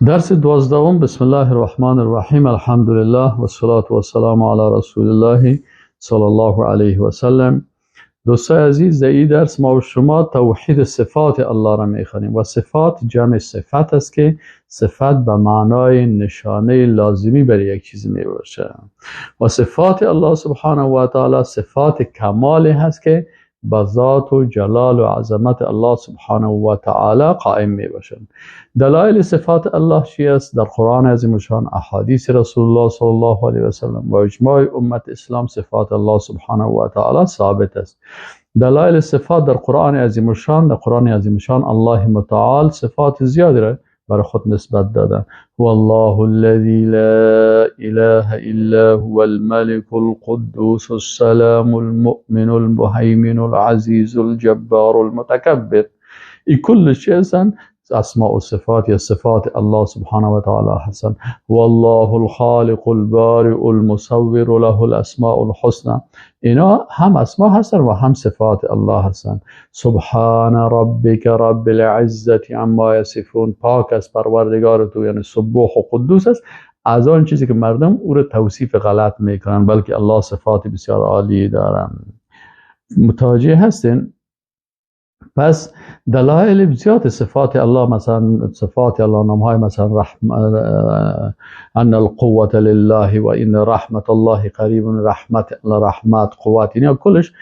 درس دوازدهم. بسم الله الرحمن الرحیم. الحمد لله و الصلاة و السلام علی رسول الله صلی الله علیه و سلم. دوستای عزیز، در این درس ما و شما توحید صفات الله را میخوانیم و صفات جمع صفت است که صفت به معنای نشانه لازمی برای یک چیز میباشه و صفات الله سبحانه و تعالی صفات کمالی هست که با ذات و جلال و عظمت الله سبحانه و تعالی قائم می باشند. دلایل صفات الله چی است؟ در قرآن عظیم الشان، احادیث رسول الله صلی الله علیه و سلم و اجماع امت اسلام صفات الله سبحانه و تعالی ثابت است. دلایل صفات در قرآن عظیم الشان، در قرآن عظیم الشان الله متعال صفات زیادی را برای خود نسبت دادن. هو الله الذي لا اله الا هو الملك القدوس السلام المؤمن المهيمن العزيز الجبار المتكبر. این کل چیزن اسماء و صفات یا صفات الله سبحانه و تعالی هستند. هو الله الخالق البارئ المصور له الاسماء الحسنى. اینا هم اسماء هستند و هم صفات الله هستند. سبحان ربک رب العزة عما یصفون. پاک است پروردگار تو، یعنی سبوح و قدوس است از آن چیزی که مردم او را توصیف غلط میکنن، بلکه الله صفات بسیار عالی دارند. متوجه هستین؟ پس دلایل بسیار صفات الله، مثلا صفات الله نامهای مثلا ان القوة لله و ان رحمت الله قریب، رحمت قوت، اینا کلش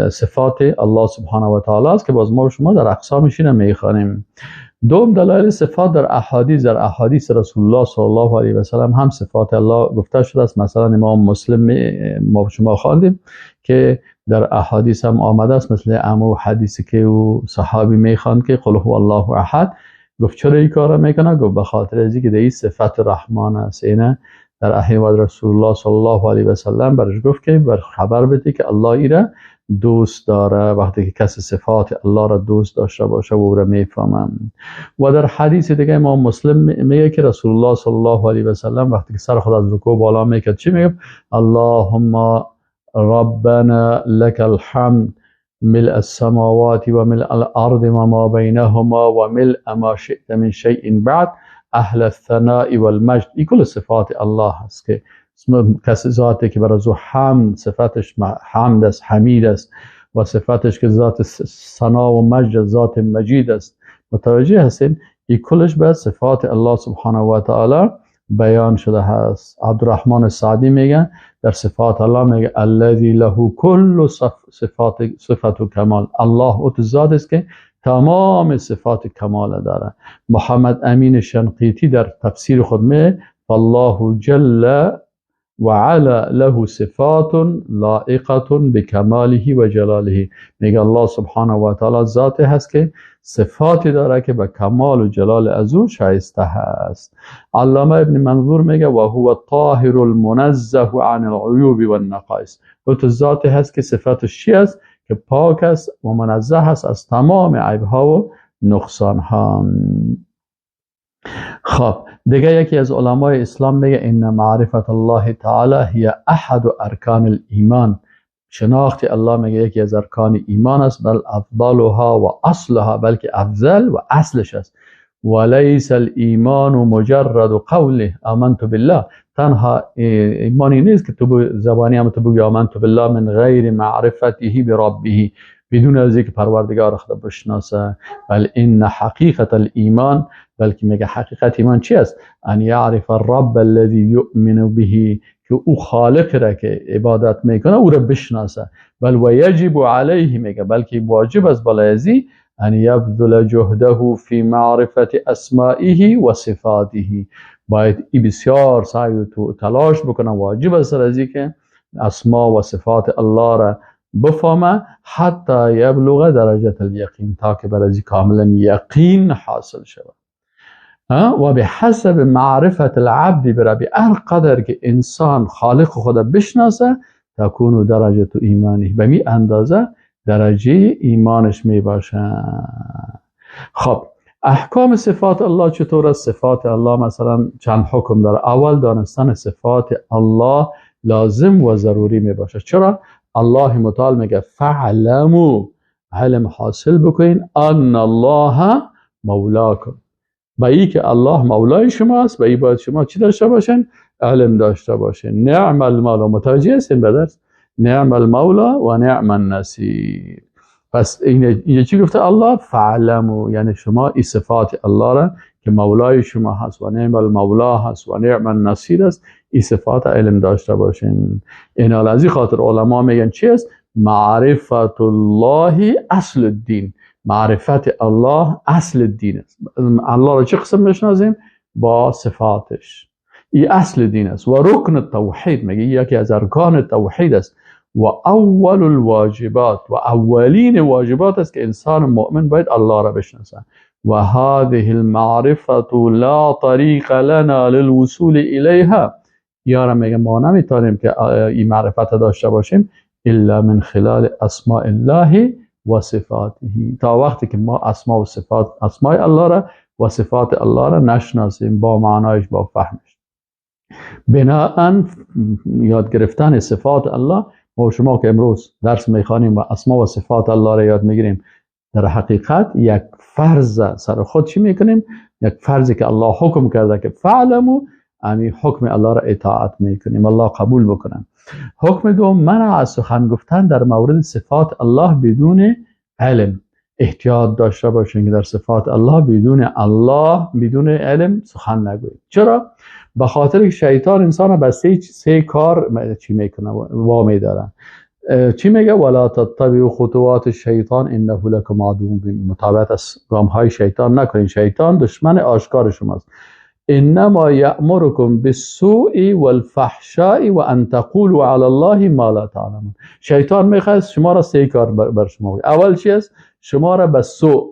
صفات الله سبحانه و تعالی است که باز ما و شما در اقسامش اینا میخوانیم. دوم دلایل صفات در احادیث رسول الله صلی الله علیه و سلم هم صفات الله گفته شده است. مثلا امام مسلم ما شما خواندیم که در احادیث هم آمده است، مثل امو حدیثی که او صحابی میخواند که قل هو الله احد، گفت چرا این کار میکنه؟ گفت به خاطر از اینکه این صفت رحمان است. اینه در احوال رسول الله صلی الله علیه و سلم برش گفت که بر خبر بده که الله ای را دوست داره. وقتی که کسی صفات الله را دوست داشته باشه و او را میفهمم. و در حدیث دیگه امام مسلم میگه که رسول الله صلی الله علیه و سلم وقتی که سر خود از رکوع بالا میکرد چی میگه؟ اللهم ربنا لك الحمد ملء السماوات وملء الارض وما بينهما وملء ما شئت من شيء بعد اهل الثناء والمجد. این کل صفات الله هست که کسی ذاتی که برای حمد، صفتش حمد است، حمید است، و صفتش که ذات ثنا و مجد، ذات مجید است. متوجه هستین؟ این کلش به صفات الله سبحانه و تعالی بیان شده هست. عبدالرحمن سعدی میگه در صفات الله، میگه الذی له کل صفات و کمال. الله او ذات است که تمام صفات کمال داره. محمد امین شنقیطی در تفسیر خود میگه فالله جل وعلا له صفات لائقة بکماله و جلاله. میگه الله سبحانه و تعالی ذاتی هست که صفاتی داره که به کمال و جلال از او شایسته هست. علامه ابن منظور میگه و هو الطاهر المنزه عن العیوب و النقائص. او ذاتی هست که صفتش چی است؟ که پاک است و منزه است از تمام عیبها و نقصانها. خب دیگه یکی از علمای اسلام میگه ان معرفت الله تعالی هی احد ارکان الایمان. شناخت الله میگه یکی از ارکان ایمان است، بل افضلها و اصلها، بلکه افضل و اصلش است. وليس الایمان مجرد قوله آمنت بالله. تنها ایمانی نیست که تو زبانی هم تو بگی آمنت بالله من غیر معرفته بربه، بدون از اینکه پروردگار خود بشناسه. بل ان حقیقت الایمان، بلکه میگه حقیقت ایمان چی است؟ ان یعرف الرب الذي یؤمن به، که او خالق را که عبادت میکنه او را بشناسه. بل و یجب علیه، میگه بلکه واجب است بالای ازی ان یبذل جهده فی معرفت اسمائه و صفاته. باید ای بسیار سعی و تلاش بکنه، واجب است از که اسما و صفات الله را بفهمه حتی یبلغ درجه الیقین، تا که بر ازی کاملا یقین حاصل شود. و به حسب معرفت العبد بربی، هر قدر که انسان خالق خود بشناسه تکون درجه تو ایمانی، به می اندازه درجه ایمانش می باشه. خب احکام صفات الله چطور است؟ صفات الله مثلا چند حکم داره. اول دانستن صفات الله لازم و ضروری می باشه. چرا؟ الله متعال میگه فعلمو، علم حاصل بکنین ان الله مولاکم، به این که الله مولای شماست، به این باید شما چی داشته باشین؟ علم داشته باشین. نعم المولا، متوجه هستین به درس؟ نعم المولا و نعم النصیر. پس این چی گفته الله؟ فعلمو، یعنی شما این صفات الله را که مولای شما هست و نعم المولا هست و نعم النصیر است، این صفات علم داشته باشین. این از این خاطر علما میگن چی است؟ معرفت الله اصل الدین. معرفت الله اصل دین است. الله را چه قسم بشناسیم؟ با صفاتش. این اصل دین است. و رکن توحید، میگه یکی از ارکان توحید است. و اول الواجبات، و اولین واجبات است که انسان مؤمن باید الله را بشناسه. و هذه المعرفت لا طریق لنا للوصول الیها. یارم میگه ما نمیتونیم که این معرفت داشته باشیم الا من خلال اسماء الله و صفاته، تا وقتی که ما اسماء و صفات، اسماء الله را و صفات الله را نشناسیم با معنایش، با فهمش. بناءً یاد گرفتن صفات الله، ما شما که امروز درس میخوانیم و اسماء و صفات الله را یاد میگیریم، در حقیقت یک فرض سر خود چی میکنیم؟ یک فرضی که الله حکم کرده که فعلمو، یعنی حکم الله را اطاعت میکنیم، الله قبول بکنم. حکم دوم، منع از سخن گفتن در مورد صفات الله بدون علم. احتیاط داشته باشین که در صفات الله بدون علم سخن نگویید. چرا؟ به خاطر که شیطان انسان به سه کار چی میکنه؟ وامی داره. چی میگه؟ ولا تتبعوا خطوات الشیطان انه لکم عدو مبین. متابعت از گام های شیطان نکنین، شیطان دشمن آشکار شماست. انما یأمرکم بالسوء والفحشاء و ان تقولوا علی الله ما لا تعلمون. شیطان میخواد شما را سه کار بر شما بگه. اول چی است؟ شما را به سوء.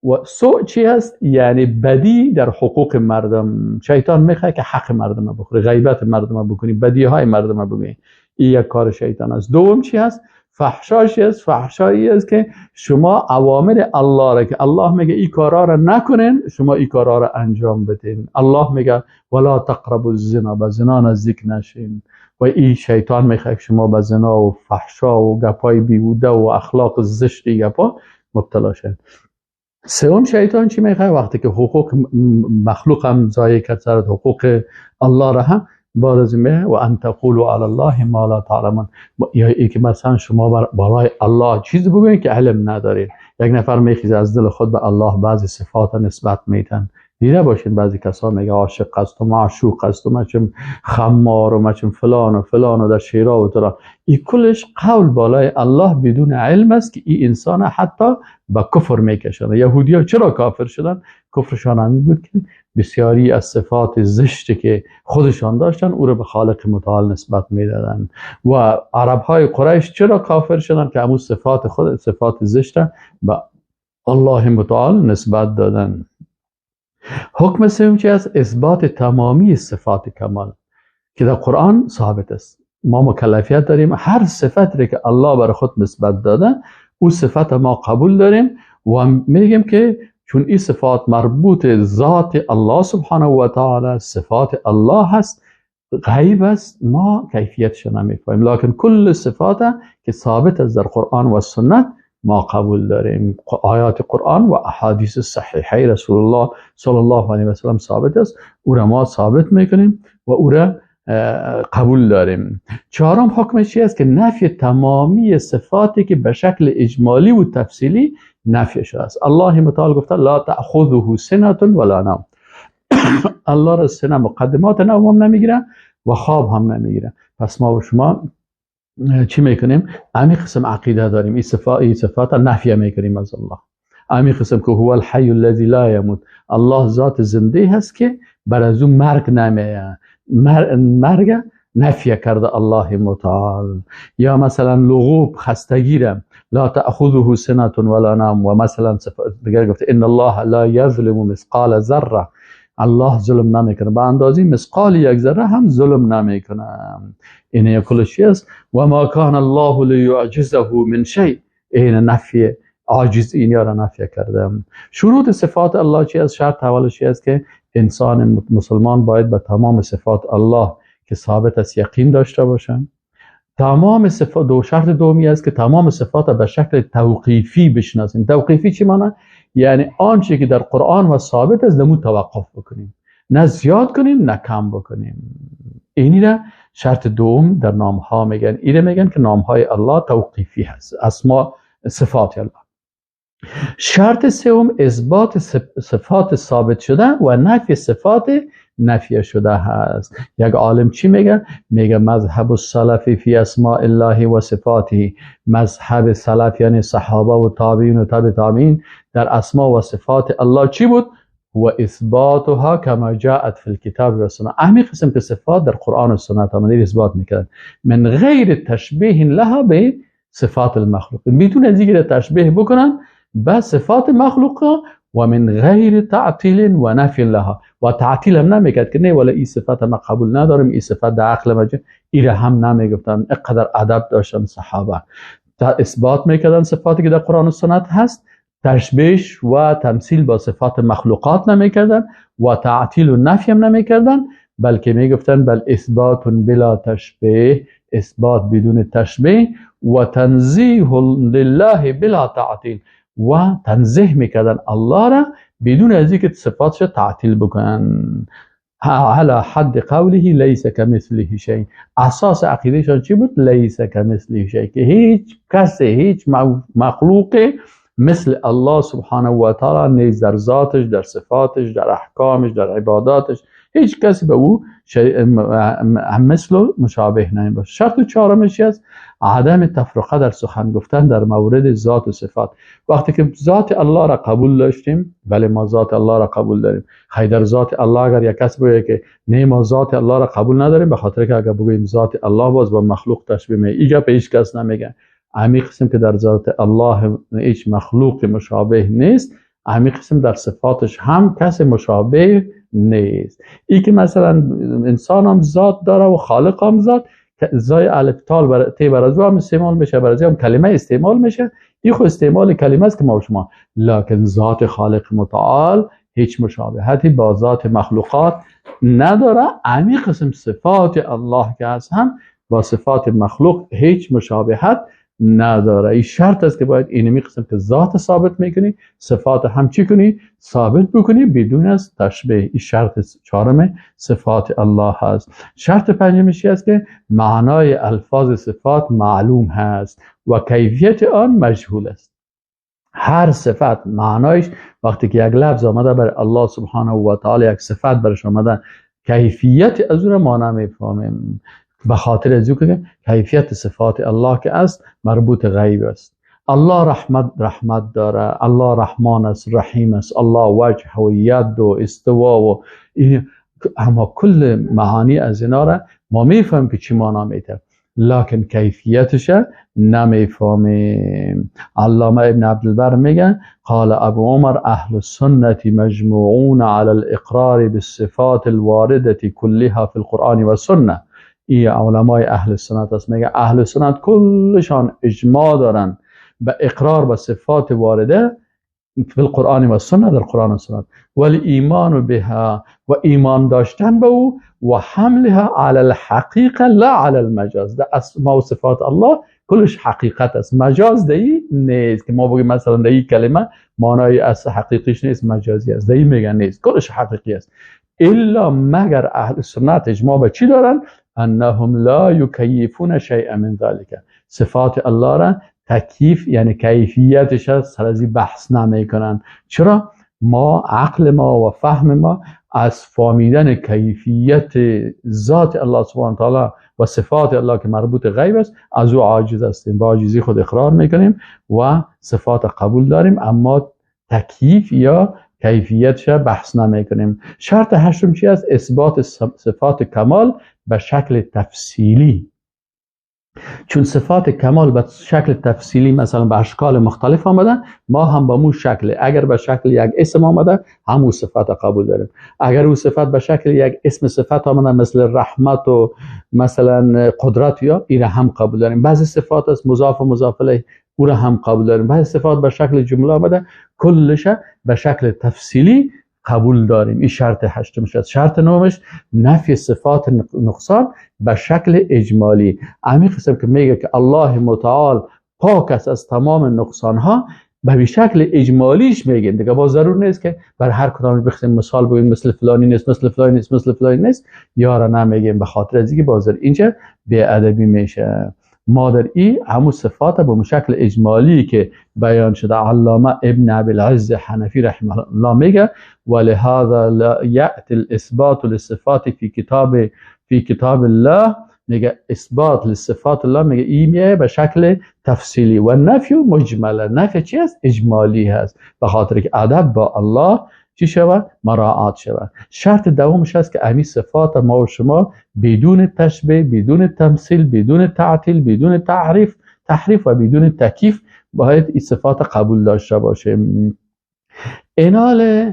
و سوء چی است؟ یعنی بدی در حقوق مردم. شیطان میخواد که حق مردم بخوری، غیبت مردم بکنی، بدی های مردم بگی. این یک کار شیطان است. دوم چی است؟ فحشاش است. فحشایی است که شما اوامر الله را که الله میگه این کارا را نکنین، شما این کارا را انجام بدین. الله میگه ولا تقربوا الزنا، به زنا نزدیک نشین. و این شیطان میخواد شما به زنا و فحشا و گپای بیهوده و اخلاق زشتی گپا مبتلا شید. سوم شیطان چی میخواد؟ وقتی که حقوق مخلوق هم ضایع کرد، سر حقوق الله را هم بعد از این و ان تقولوا علی الله ما لا تعلمون، یا ای که مثلا شما برای الله چیز بگویید که علم ندارید. یک نفر میخیزه از دل خود به الله بعضی صفات نسبت میتن. دیده باشین بعضی کسا میگه عاشق است و معشوق است و مچم خمار و مچم فلان و فلان و در شیرا و ترا. این کلش قول بالای الله بدون علم است که این انسان حتی به کفر میکشند. یهودی ها چرا کافر شدن؟ کفرشان همین بود که بسیاری از صفات زشتی که خودشان داشتن او را به خالق متعال نسبت میدادن. و عرب های قریش چرا کافر شدن؟ که همون صفات زشت به الله متعال نسبت دادن. حکم سوم چی است؟ اثبات تمامی صفات کمال که در قرآن ثابت است. ما مکلفیت داریم هر صفتی که الله بر خود نسبت داده او صفت ما قبول داریم و میگیم که چون این صفات مربوط ذات الله سبحانه و تعالی، صفات الله هست، غیب است، ما کیفیتش نمیفهمیم. لکن کل صفات که ثابت است در قرآن و سنت ما قبول داریم. آیات قرآن و احادیث صحیحه رسول الله صلی الله علیه و سلم ثابت است، او را ما ثابت میکنیم و او را قبول داریم. چهارم حکم چی است؟ که نفی تمامی صفاتی که به شکل اجمالی و تفصیلی نفی شده است. الله متعال گفته لا تأخذه سنة ولا نوم. الله را سنه مقدمات نوم هم نمیگیره و خواب هم نمیگیره. پس ما و شما چی میکنیم؟ همین قسم عقیده داریم، این صفات نفی میکنیم از الله. همین قسم که هو الحی الذی لا یموت، الله ذات زنده هست که بر از اون مرگ نمیه. مرگ نفی کرده الله متعال. یا مثلا لغوب، خستگی را لا تأخذه سنة ولا نوم. و مثلا دیگر گفته ان الله لا یظلم مثقال ذره، الله ظلم نمیکنه، به اندازه مثقال یک ذره هم ظلم نمیکنه. این کلش است. و ما کان الله لیعجزه من شیء، این نفی عاجز این را نفی کردم. شروط صفات الله چی است؟ شرط اولش چی است؟ که انسان مسلمان باید به تمام صفات الله که ثابت است یقین داشته باشه. تمام صفات شرط دومی است که تمام صفات به شکل توقیفی بشناسیم. توقیفی چی معنی؟ یعنی آنچه که در قرآن و ثابت است دمون توقف بکنیم، نه زیاد کنیم نه کم بکنیم. اینی را شرط دوم در نام ها میگن. اینه میگن که نام های الله توقیفی هست، اسما صفات الله. شرط سوم اثبات صفات ثابت شده و نفی صفات نفی شده هست. یک عالم چی میگه؟ میگه مذهب السلف فی اسماء الله و صفاته. مذهب سلف یعنی صحابه و تابعین و تابع تابعین در اسماء و صفات الله چی بود؟ و اثباتها کما جاءت فی الكتاب و سنت. همین قسم که صفات در قرآن و سنت آمده اثبات میکردن من غیر تشبیه لها به صفات المخلوق، بدون از اینکه تشبیه بکنن با صفات مخلوقه و من غیر تعطیل و نفی لها. و تعطیل هم نمیکرد که نه ولی این صفت ما قبول نداریم، این صفت در عقل ما این هم نمیگفتن. اقدر ادب داشتن صحابه، اثبات میکردن صفاتی که در قرآن و سنت هست، تشبیه و تمثیل با صفات مخلوقات نمیکردن و تعطیل و نفی هم نمیکردن، بلکه میگفتن بل اثبات بلا تشبیه، اثبات بدون تشبیه و تنزیه لله بلا تعطیل، و تنزیه میکردن الله را بدون از اینکه صفاتش تعطیل بکنن. على حد قوله لیس کمثله شیء. اساس عقیدهشان چی بود؟ لیس کمثله شیء، که هیچ کسی، هیچ مخلوق مثل الله سبحانه و تعالی نیز در ذاتش، در صفاتش، در احکامش، در عباداتش هیچ کسی به او مثل و مشابه نمیباشه. شرط چهارمش است عدم تفرقه در سخن گفتن در مورد ذات و صفات. وقتی که ذات الله را قبول داشتیم، بله ما ذات الله را قبول داریم. در ذات الله اگر یک کس بگه که نه ما ذات الله را قبول نداریم، به خاطر که اگر بگوییم ذات الله باز با مخلوق تشبیه می، اینجا به هیچ کس نمیگه. همین قسم که در ذات الله هیچ مخلوق مشابه نیست، همین قسم در صفاتش هم کسی مشابه نیست. این که مثلا انسان هم ذات داره و خالق هم ذات، زای الف تال تی برازو هم استعمال میشه، برازو هم کلمه استعمال میشه. این خود استعمال کلمه است که ما شما، لکن ذات خالق متعال هیچ مشابهتی با ذات مخلوقات نداره. همین قسم صفات الله که هست هم با صفات مخلوق هیچ مشابهت نداره. این شرط است که باید اینمی قسم که ذات ثابت میکنی، صفات هم چی کنی؟ ثابت بکنی بدون از تشبیه. این شرط چهارم صفات الله هست. شرط پنجمش است که معنای الفاظ صفات معلوم هست و کیفیت آن مجهول است. هر صفت معنایش وقتی که یک لفظ آمده بر الله سبحانه و تعالی، یک صفت برش آمده، کیفیت از اون ما نمیفهمیم، به خاطر از که کیفیت صفات الله که است مربوط غیب است. الله رحمت داره، الله رحمان است، رحیم است، الله وجه و ید و استوا و اما کل معانی از اینا را ما میفهم که چی معنا میده، لکن کیفیتش نمیفهمیم. علامه ابن عبدالبر میگه قال ابو عمر اهل السنة مجموعون على الاقرار بالصفات الوارده كلها في القرآن والسنه. این علمای اهل سنت است. میگه اهل سنت کلشان اجماع دارن به اقرار به صفات وارده فی القرآن و سنت، در قرآن و سنت، ولی ایمان بها و ایمان داشتن به او و حملها علی الحقیقه لا علی المجاز. در اسماء و صفات الله کلش حقیقت است، مجاز دهی نیست که ما بگیم مثلا دهی کلمه معنای اصل حقیقیش نیست، مجازی است. دهی میگن نیست، کلش حقیقی است. الا مگر اهل سنت اجماع به چی دارن؟ انهم لا یکیفون شیئا من ذلك. صفات الله را تکیف یعنی کیفیتش سر از بحث نمی کنن. چرا؟ ما عقل ما و فهم ما از فهمیدن کیفیت ذات الله سبحانه و تعالی و صفات الله که مربوط غیب است از او عاجز هستیم. با عاجزی خود اقرار میکنیم و صفات قبول داریم، اما تکیف یا کیفیتش بحث نمی کنیم. شرط هشتم چی است؟ اثبات صفات کمال به شکل تفصیلی. چون صفات کمال به شکل تفصیلی مثلا به اشکال مختلف آمده، ما هم به مو شکل، اگر به شکل یک اسم آمده همون صفت قبول داریم. اگر اون صفت به شکل یک اسم صفت آمده مثل رحمت و مثلا قدرت یا این هم قبول داریم. بعضی صفات از مضاف و مضاف الیه او هم قبول داریم. بعضی صفات به شکل جمله آمده، کلش به شکل تفصیلی قبول داریم. این شرط هشتمش است. شرط نهمش نفی صفات نقصان به شکل اجمالی. همین قسم که میگه که الله متعال پاک است از تمام نقصان ها، به شکل اجمالیش میگیم دیگه. با ضرور نیست که بر هر کدام بخوایم مثال بگیم مثل فلانی نیست، مثل فلانی نیست، مثل فلانی نیست، یارا نمیگیم، به خاطر از اینکه بازار اینجا بی‌ادبی میشه. ما در این همون صفات به شکل اجمالی که بیان شده علامه ابن ابوالعز حنفی رحمه الله میگه ولهذا لا یأتی الاثبات للصفات فی کتاب الله، میگه اثبات لصفات الله میگه این به شکل تفصیلی و نفی مجمله. نفی چی است؟ اجمالی هست، به خاطر که ادب با الله چی شود؟ مراعات شود. شرط دومش است که امی صفات ما و شما بدون تشبیه، بدون تمثیل، بدون تعطیل، بدون تحریف و بدون تکییف باید این صفات قبول داشته باشه. اینال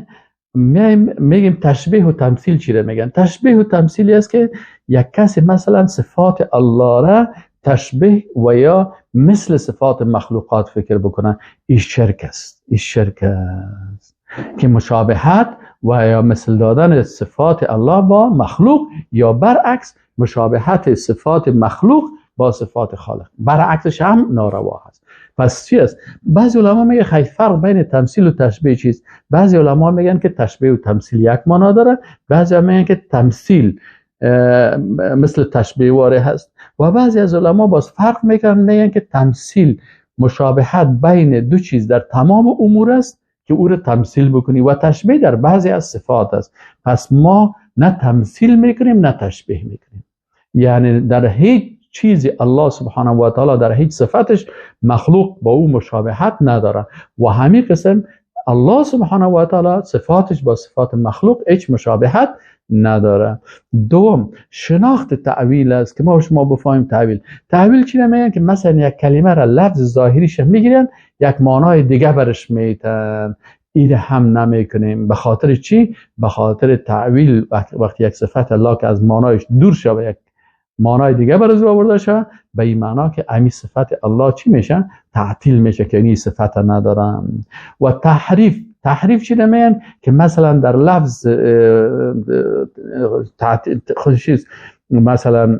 میگیم تشبیه و تمثیل چی را میگن؟ تشبیه و تمثیلی است که یک کسی مثلا صفات الله را تشبیه و یا مثل صفات مخلوقات فکر بکنن. این شرک است. این شرک است که مشابهت و یا مثل دادن صفات الله با مخلوق، یا برعکس مشابهت صفات مخلوق با صفات خالق، برعکسش هم ناروا هست. پس چی است؟ بعضی علما میگه خیلی فرق بین تمثیل و تشبیه چیست؟ بعضی علما میگن که تشبیه و تمثیل یک معنا داره، بعضی میگن که تمثیل مثل تشبیه واره هست، و بعضی از علما باز فرق میگن که تمثیل مشابهت بین دو چیز در تمام امور است که او را تمثیل بکنی، و تشبیه در بعضی از صفات است. پس ما نه تمثیل میکنیم نه تشبیه میکنیم. یعنی در هیچ چیزی الله سبحانه و تعالی در هیچ صفتش مخلوق با او مشابهت نداره، و همین قسم الله سبحانه و تعالی صفاتش با صفات مخلوق هیچ مشابهت نداره. دوم شناخت تعویل است که ما و شما بفهمیم تعویل چی نمیگن؟ که مثلا یک کلمه را لفظ ظاهریش میگیرن یک معنای دیگه برش میتن. این هم نمیکنیم. به خاطر چی؟ به خاطر تعویل وقتی یک صفت الله که از معنایش دور شه و یک معنای دیگه برش آورده شه، به این معنا که امی صفت الله چی میشه؟ تعطیل میشه که این صفت ندارم. و تحریف چی نمیگن؟ که مثلا در لفظ خودشیست، مثلا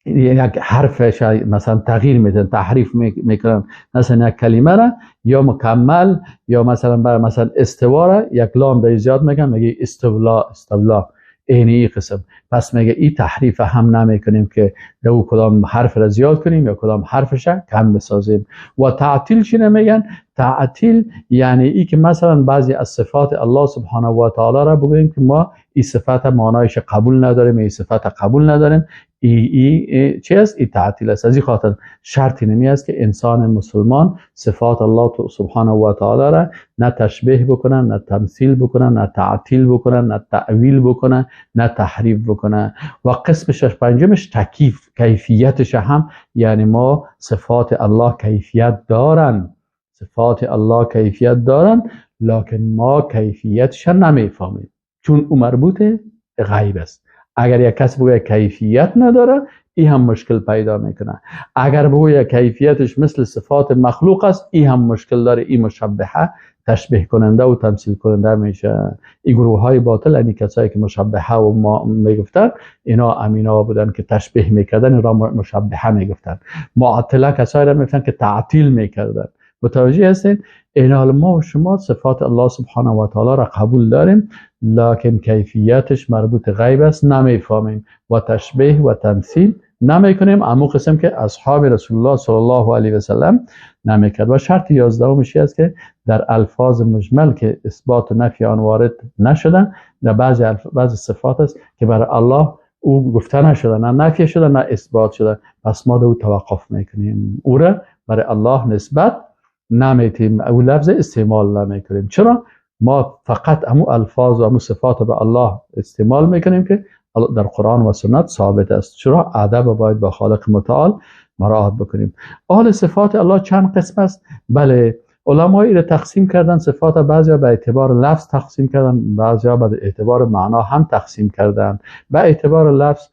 یک حرفش مثلا تغییر میدن، تحریف میکنن. مثلا یک کلمه را یا مکمل یا مثلا برای مثلا استوا را یک لام در زیاد میگه استولا اینی قسم. پس میگه این تحریف هم نمیکنیم که دو کدام حرف را زیاد کنیم یا کدام حرفش را کم بسازیم. و تعطیل چی نمیگن؟ تعطیل یعنی ای که مثلا بعضی از صفات الله سبحانه و تعالی را بگوییم که ما این صفت معنایش قبول نداریم، این صفت قبول نداریم، ای چی است؟ ای تعطیل است. از این خاطر شرطی نمی است که انسان مسلمان صفات الله سبحانه و تعالی را نه تشبیه بکنن، نه تمثیل بکنن، نه تعطیل بکنن، نه تعویل بکنن، نه تحریف بکنن. و قسم پنجمش کیفیتش هم، یعنی ما صفات الله کیفیت دارن، صفات الله کیفیت دارن، لکن ما کیفیتش نمیفهمیم چون او مربوط غیب است. اگر یک کس بگوید کیفیت نداره، این هم مشکل پیدا میکنه. اگر بگوید کیفیتش مثل صفات مخلوق است، این هم مشکل داره. این مشبهه تشبیه کننده و تمثیل کننده میشه. این گروه های باطل، یعنی کسایی که مشبهه و ما میگفتن، اینا امینا بودن که تشبیه میکردن، اینا مشبهه میگفتن. معطله کسایی را میگفتن که تعطیل میکردن. متوجه هستین؟ این حال ما و شما صفات الله سبحانه و تعالی را قبول داریم، لکن کیفیتش مربوط غیب است، نمیفهمیم و تشبیه و تمثیل نمیکنیم. اما قسم که اصحاب رسول الله صلی الله علیه و سلم نمیکرد. و شرط 11 میشه است که در الفاظ مجمل که اثبات و نفی آن وارد نشدن، در بعضی صفات است که برای الله او گفته نشده، نه نفی شده نه اثبات شده، پس ما دو توقف میکنیم، او را برای الله نسبت نمیتیم، او لفظ استعمال نمیکنیم. چرا؟ ما فقط همو الفاظ و همو صفات به الله استعمال میکنیم که در قرآن و سنت ثابت است. چرا؟ ادب باید با خالق متعال مراعات بکنیم. اهل صفات الله چند قسم است؟ بله، علمای را تقسیم کردن صفات، بعضیا به اعتبار لفظ تقسیم کردن، بعضیا به اعتبار معنا هم تقسیم کردن. به اعتبار لفظ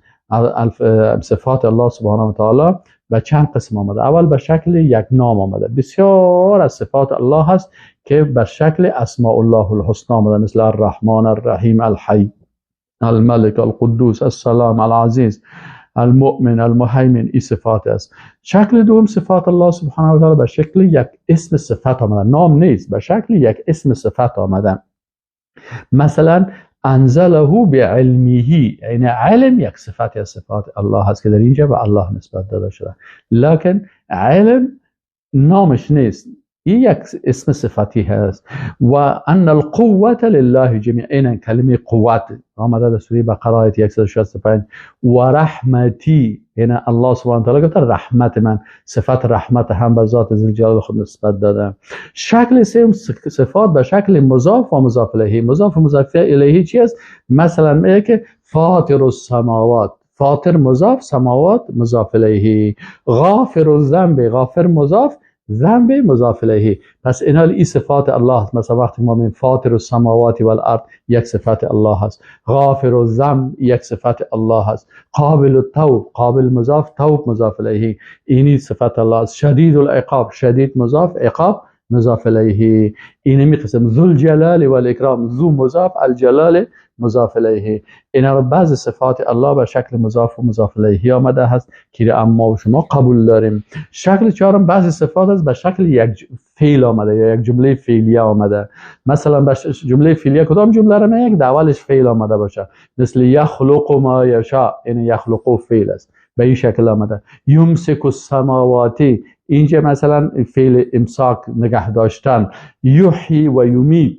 صفات الله سبحانه و تعالی به چند قسم آمده. اول به شکل یک نام آمده. بسیار از صفات الله هست که به شکل اسماء الله الحسنا آمده، مثل الرحمن، الرحیم، الحی، الملك، القدوس، السلام، العزیز، المؤمن، المهیمن. این صفات است. شکل دوم صفات الله سبحانه و تعالی به شکل یک اسم صفت آمده، نام نیست، به شکل یک اسم صفت آمده. مثلا انزله بعلمه، یعنی علم یک صفت از صفات الله هست که در اینجا به الله نسبت داده شده، لکن علم نامش نیست، این یک اسم صفتی هست. و ان القوة لله جمیعا، این کلمه قوت آمده در سوره بقره آیه 165. و رحمتی، یعنی الله سبحانه و تعالی گفته رحمت من، صفت رحمت هم به ذات ذوالجلال خود نسبت داده. شکل سوم صفات به شکل مضاف و مضاف الیه. مضاف و مضاف الیه چی است؟ مثلا میگه که فاطر السماوات، فاطر مضاف، سماوات مضاف الیه. غافر الذنب، غافر مضاف، ذنب مضاف الیه. پس این صفات الله هست. مثلا وقتی ما میگیم فاطر السماوات والارض، یک صفت الله هست. غافر الذنب یک صفت الله هست. قابل التوب، قابل مضاف، توب مضاف الیه، اینی صفت الله هست. شدید العقاب، شدید مضاف، عقاب مضاف الیه. اینمی قسم. ذو الجلال والاکرام، ذو مضاف، الجلال مضاف الیه. اینا بعض صفات الله به شکل مضاف و مضاف الیه آمده هست که اما و شما قبول داریم. شکل چهارم بعض صفات است به شکل یک فعل آمده یا یک جمله فعلیه آمده. مثلا به جمله فعلیه کدام جمله را میگه؟ در اولش فعل آمده باشه، مثل یخلق ما یشاء، این یخلق فعل است، به این شکل آمده. یمسک السماوات، اینجا مثلا فعل امساک، نگه داشتن. یحیی و یمیت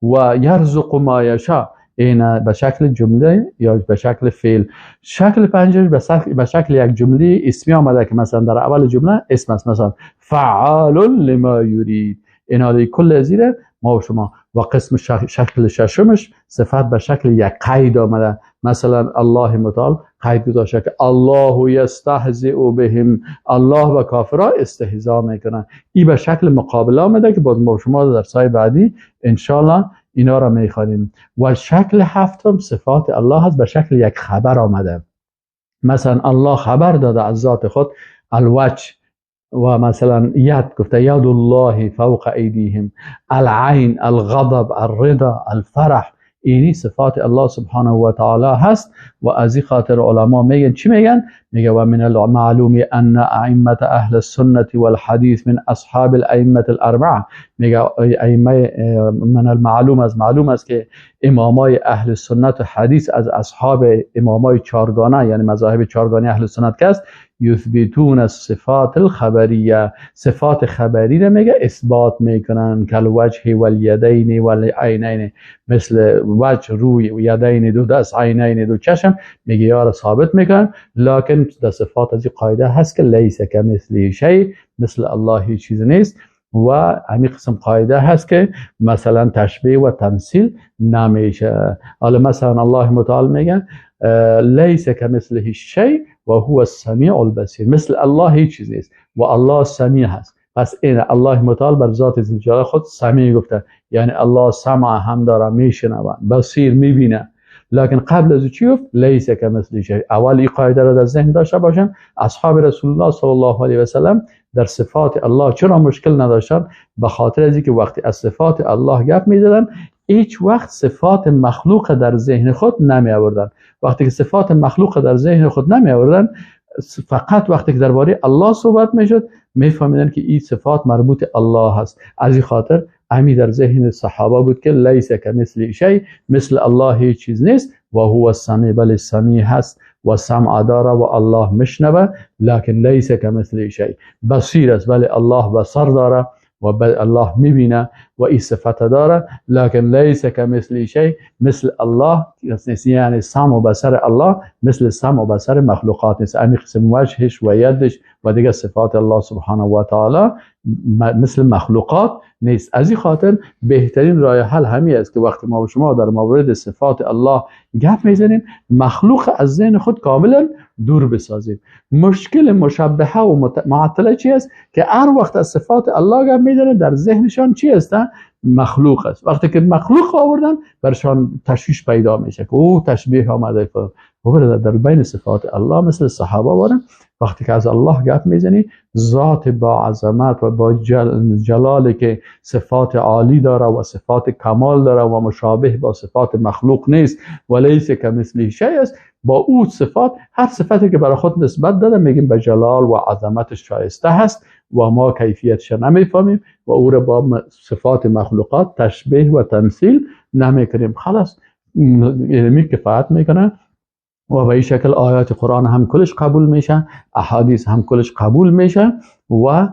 و یرزق ما یشاء، این به شکل جمله یا به شکل فعل. شکل پنجم به شکل یک جمله اسمی آمده که مثلا در اول جمله اسم است، مثلا فعال لما یرید. این کل زیر ما و شما. و قسم شکل ششمش صفت به شکل یک قید آمده. مثلا الله متعال قید گذاشته که الله یستهزئ بهم، الله و کافرها استهزا میکنن. این به شکل مقابله آمده که باز ما و شما در سای بعدی انشالله اینا را میخوانیم. و شکل هفتم صفات الله هست به شکل یک خبر آمده. مثلا الله خبر داده از ذات خود، الوجه، و مثلا ید گفته ید الله فوق ایدیهم، العین، الغضب، الرضا، الفرح. اینی صفات الله سبحانه و تعالی هست. و از این خاطر علما میگن چی میگن؟ میگه و من المعلوم ان ائمه اهل السنه والحديث من اصحاب الائمه الاربعه. میگه ائمه من المعلوم، از معلوم است که امامای اهل سنت و حدیث از اصحاب امامای چهارگانه، یعنی مذاهب چهارگانه اهل سنت که است، یثبتون الصفات الخبریه، صفات خبری را میگه اثبات میکنن، کل وجه والیدین والعینین، مثل وجه روی، یدین دو دست، عینین دو چشم، میگه یار ثابت میکنن. لکن در صفات از این قاعده هست که لیس کمثله شیء، مثل الله هیچ چیز نیست. و همین قسم قاعده هست که مثلا تشبیه و تمثیل نمیشه. حالا مثلا الله متعال میگه لیس کمثله شیء و هو السمیع البصیر، مثل الله هیچ چیز نیست و الله سمیع هست. پس این الله متعال بر ذات ذوالجلال خود سمیع گفته، یعنی الله سمع هم داره، میشنوه، بصیر میبینه. لکن قبل از چی گفت؟ لیس کمثله شیء. اول این قاعده را در ذهن داشته باشن. اصحاب رسول الله صلی الله علیه و سلم در صفات الله چرا مشکل نداشتن؟ به خاطر از اینکه وقتی از صفات الله گپ میزدن هیچ وقت صفات مخلوق در ذهن خود نمی آوردن. وقتی که صفات مخلوق در ذهن خود نمی آوردن، فقط وقتی که درباره الله صحبت میشد میفهمیدن که این صفات مربوط الله هست. از این خاطر امی در ذهن صحابه بود که لیس کمثله شیء، مثل الله هیچ چیز نیست. و هو السمیع، بل سمیع هست و سمع داره و الله مشنوه، لکن لیس کمثله شیء. بصیر است، بل الله بصر داره و الله میبینه و این صفت داره، لکن لیس کمثله شیء، مثل الله یعنی سمع و بصر الله مثل سمع و بصر مخلوقات نیست. امی قسم وجهش و یدش و دیگه صفات الله سبحانه و تعالی مثل مخلوقات نیست. از این خاطر بهترین راه حل همین است که وقتی ما و شما در مورد صفات الله گپ میزنیم، مخلوق از ذهن خود کاملا دور بسازیم. مشکل مشبهه و معطله چی است؟ که هر وقت از صفات الله گپ میزنه در ذهنشان چی است؟ مخلوق است. وقتی که مخلوق آوردن برشان تشویش پیدا میشه که او تشبیه آمده. در بین صفات الله مثل صحابه بارن وقتی که از الله گپ میزنی ذات با عظمت و با جلالی که صفات عالی داره و صفات کمال داره و مشابه با صفات مخلوق نیست و لیس کمثله شیء است، با او صفات هر صفتی که برای خود نسبت داده میگیم به جلال و عظمتش شایسته هست و ما کیفیتش نمیفهمیم و او را با صفات مخلوقات تشبیه و تمثیل نمیکنیم. خلاص علمی کفایت میکنه و به این شکل آیات قرآن هم کلش قبول میشه، احادیث هم کلش قبول میشه و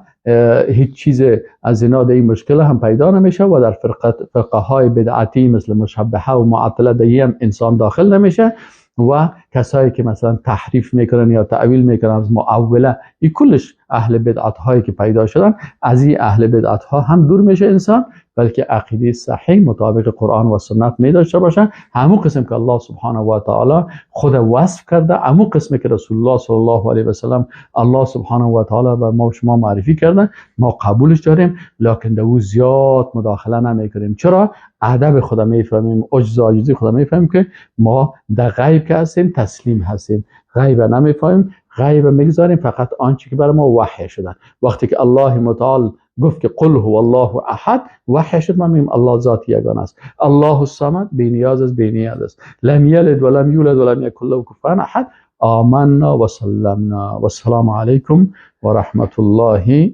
هیچ چیز از اینا در این مشکل هم پیدا نمیشه و در فرقه های بدعتی مثل مشبهه و معطله در هم انسان داخل نمیشه و کسایی که مثلا تحریف میکنن یا تعویل میکنن از معوله، این کلش اهل بدعت هایی که پیدا شدن، از این اهل بدعت ها هم دور میشه انسان، بلکه عقیده صحیح مطابق قرآن و سنت می داشته باشه. همون قسم که الله سبحانه و تعالی خود وصف کرده، همون قسمی که رسول الله صلی الله علیه و سلم الله سبحانه و تعالی به ما شما معرفی کرده، ما قبولش داریم، لکن در او زیاد مداخله نمی کنیم. چرا؟ ادب خدا میفهمیم، عجز و عاجزی خدا میفهمیم که ما در غیب که هستیم تسلیم هستیم، غیب نمیفهمیم، غیب میگذاریم فقط آنچه که برای ما وحی شدن. وقتی که الله متعال گفت که قل هو الله احد، وحی شد ما میگیم الله ذات یگانه است. الله الصمد، بی نیاز است، بی نیاز است. لم یلد ولم یولد ولم یکن له کفوا احد. آمنا و سلمنا و السلام علیکم و رحمت الله